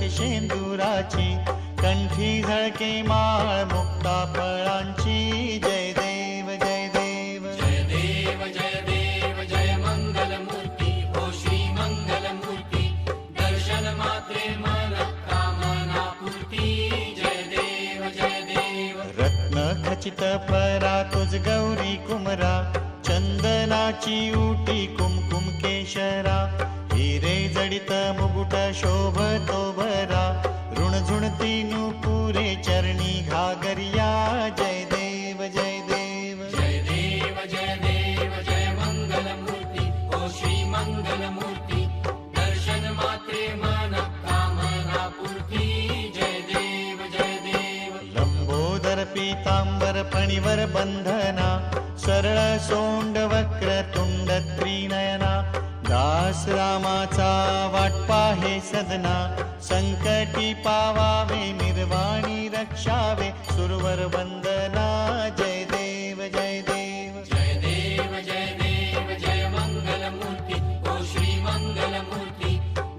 झळके शेंदुराची, कंठी झळके माळ मुक्ता फळांची. जय देव जय देव जय देव जय देव जय मंगलमूर्ती हो श्री मंगलमूर्ती. दर्शन मात्रे मन कामना पूर्ती. जय देव जय देव. रत्न खचित परा तुझ गौरी कुमरा, चंदनाची उटी कुमकुम केशरा. हिरे जडित मुकुट शोभतो भरा, ऋणझुणती नुपुरे चरणी घागरिया. जय देव जय देव जय देव जय देव जय मंगलमूर्ती हो श्री मंगलमूर्ती. दर्शन मात्रे मन कामना पूर्ती. जय देव जय देव. लंबोदर पीतांबर फणीवर बंधना, सरळ सोंड वक्र तुंड त्रिनयना. दास रामाचा वाट पाहे सदना, संकटी पावावे निर्वाणी रक्षावे. सुरवर वंदना. जय देव जय देव जय देव जय देव जय मंगलमूर्ती हो श्री मंगलमूर्ती.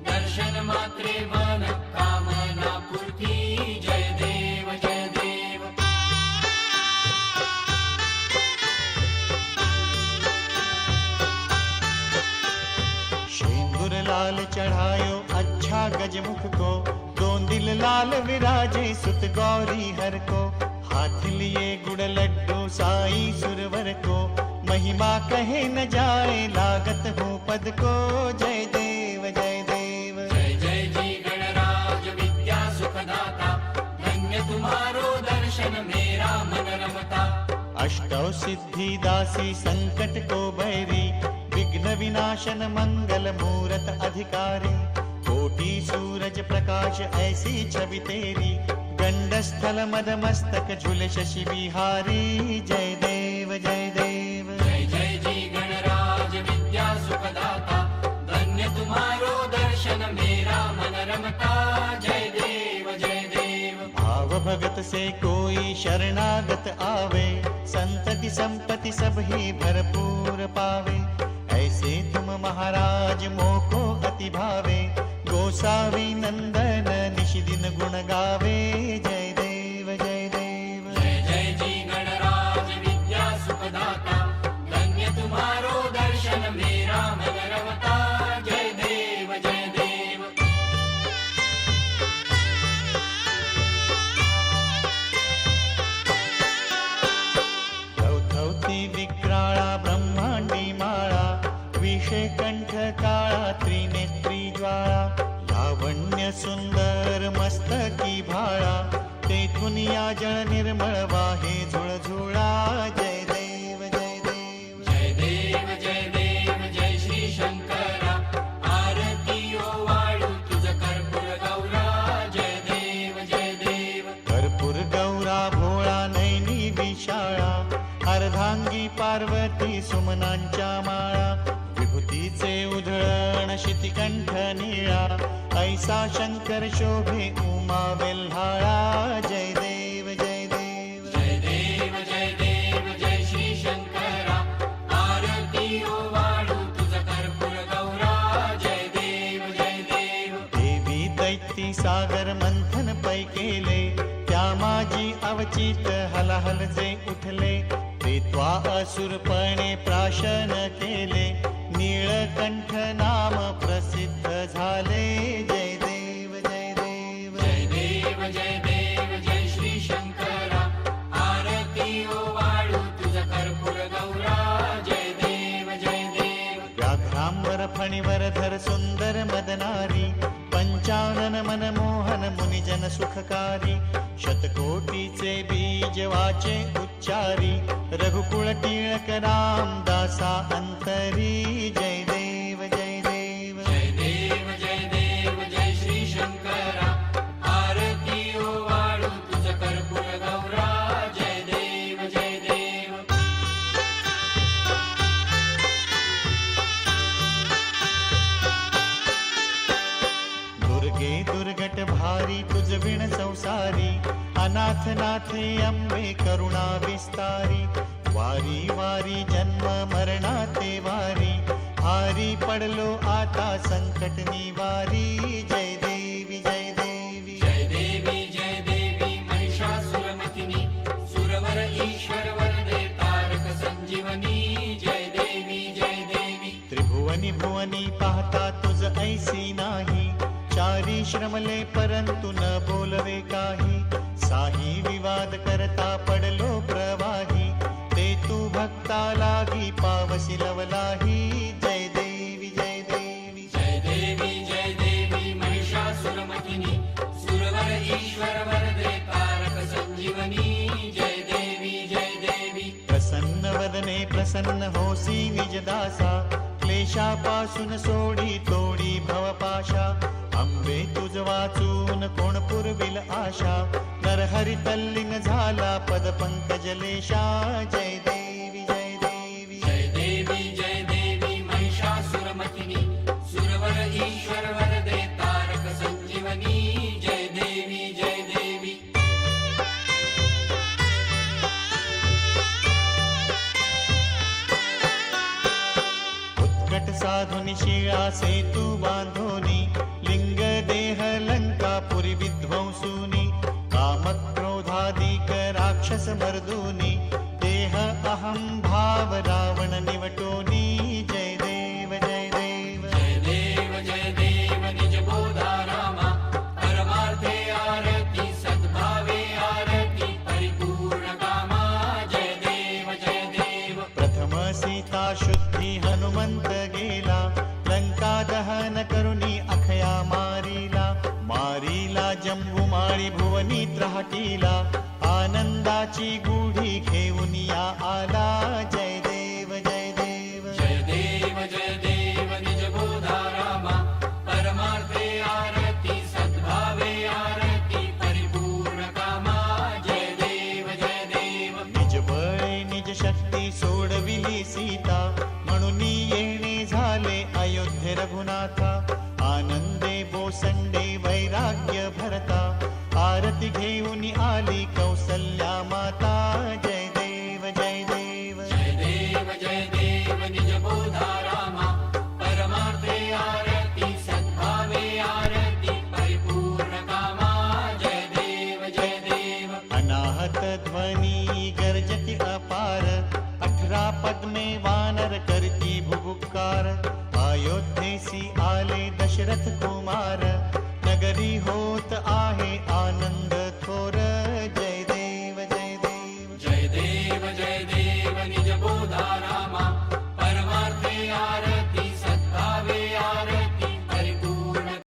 दर्शन मात्रे मन कामना पूर्ती. जय देव जय देव. शेंदूर लाल चढ़ायो अच्छा गजमुख को, दोन दिल लाल विराजे सुत गौरी हर को. हाथ लिए गुड़ लड्डू साई सुरवर को, महिमा कहे न जाए लागत हूँ पद को. जय देव जय देव जय जय जी गणराज विद्या सुखदाता. धन्य तुम्हारो दर्शन मेरा मन रमता. अष्टौ सिद्धि दासी संकट को बैरी, विघ्न विनाशन मंगल मूरत अधिकारी. कोटि सूरज प्रकाश ऐसी छवि तेरी, गंडस्थल मद मस्तक झूले शशि बिहारी. जय देव जय देव जय जय जी गणराज विद्या सुखदाता. धन्य तुम्हारो दर्शन मेरा मन रमता. जय देव जय देव. भाव भगत से कोई शरणागत आवे, संतति संपत्ति सब ही भरपूर पावे. ऐसे तुम महाराज मोको अति भावे, गोसावी नंदन निशिदिन गुण गावे. जय देव जय देव जय जय जी गणराज विद्या सुखदाता. धन्य तुम्हारो दर्शन मेरा मन रमता. जय देव जय देव. थवथवती विक्राळा ब्रह्मांडी माळा, विषे कंठ काळा त्रिनेत्री ज्वाळा. लावण्य सुंदर मस्तकी भाळा, तेथून या जळ निर्मळ वाहे झुळझुळा. जय देव जय देव जय देव जय देव जय श्री शंकरा. आरती ओवाळू तुझ कर्पूर गौरा. जय देव जय देव. कर्पूर गौरा भोळा नैनी विशाळा, अर्धांगी पार्वती सुमनांच्या माळा. विभूतीचे उधळण शितिकंठ निळा, ऐसा शंकर शोभे उमा वेल्हाळा. जय देव जय देव जय देव जय देव जय श्री शंकरा. आरती ओवाळू तुझ कर्पूर गौरा. जय देव जय देव. देवी दैती सागर मंथन पै केले, त्या माझी अवचित हलाहल जे उठले. ते त्वा असुरपणे प्राशन केले, नीळकंठ नाम प्रसिद्ध झाले. जय देव जय देव जय देव जय देव जय श्री शंकरा. आरती ओवाळू तुझ कर्पूर गौरा. जय देव जय देव. व्याघ्रांबर फणीवर धर सुंदर मदनारी, पंचानन मनमोहन मुनिजन सुखकारी. शतकोटीचे बीज वाचे उच्चारी, रघुकुळ टिळक राम दासा अंतरी. जय देव जय देव जय देव जय देव जय श्री शंकरा. आरती ओवाळू तुझ कर्पूर गौरा. जय देव जय देव. दुर्गे दुर्गट भारी तुझ विण संसारी, अनाथ नाथे अंबे करुणा विस्तारी. वारी वारी जन्म मरणाते वारी, हारी पडलो आता संकट निवारी. जय देवी जय देवी श्रमले परंतु न बोलवे काही, साही विवाद करता पडलो प्रवाही, ते तू भक्ता लागी पावसी लवलाही. जय देवी जय देवी जय देवी महिषासुरमथिनी, सुरवर ईश्वर वरदे तारक संजीवनी. जय देवी प्रसन्न वदने प्रसन्न होसी निज दासा, क्लेशापासून सोडी तोडी भवपाशा. अंबे तुझ वाचून कोण पुरविल आशा, नरहरी तल्लीन झाला पद पंकज लेशा. जय देवी जय देवी महिषासुरमथिनी, सुरवर ईश्वर वरदे तारक संजीवनी. जय देवी उत्कट साधुनि शिळा सेतू बांधोनी, लिंग देह लंकापुरी विध्वंसूनी, कामक्रोधादिक राक्षस मर्दूनी, देह अहं भाव रावण निवटोनी. जय देव जय देव निज बोधा रामा, परमार्थे आरती सद्भावे आरती परिपूर्ण कामा. जय देव प्रथम सीता शुद्धी हनुमंत गेला, लंका दहन करुणी अखया मारीला जंबू माळी भुवनी त्राटीला, आनंदाची गुढी घेऊन या आला. जय देव जय देव निज बोधा रामा, परमार्थे आरती सद्भावे आरती परिपूर्ण कामा. जय देव निज बळे निज शक्ती सोडविली सीता, म्हणून येणे झाले अयोध्ये रघुनाथा. आनंदे बोसंडे वैराग्य भरता, आरती घेऊन आली कौसल्या माता. जय देव जय देव निज बोधा रामा, परमार्थे आरती सद्भावे आरती परिपूर्ण कामा. जय देव अनाहत ध्वनी गर्जति अपार, 18 पद्मे वानर करती भुभुकार. अयोध्येसी आले दशरथ कुमार, नगरी हो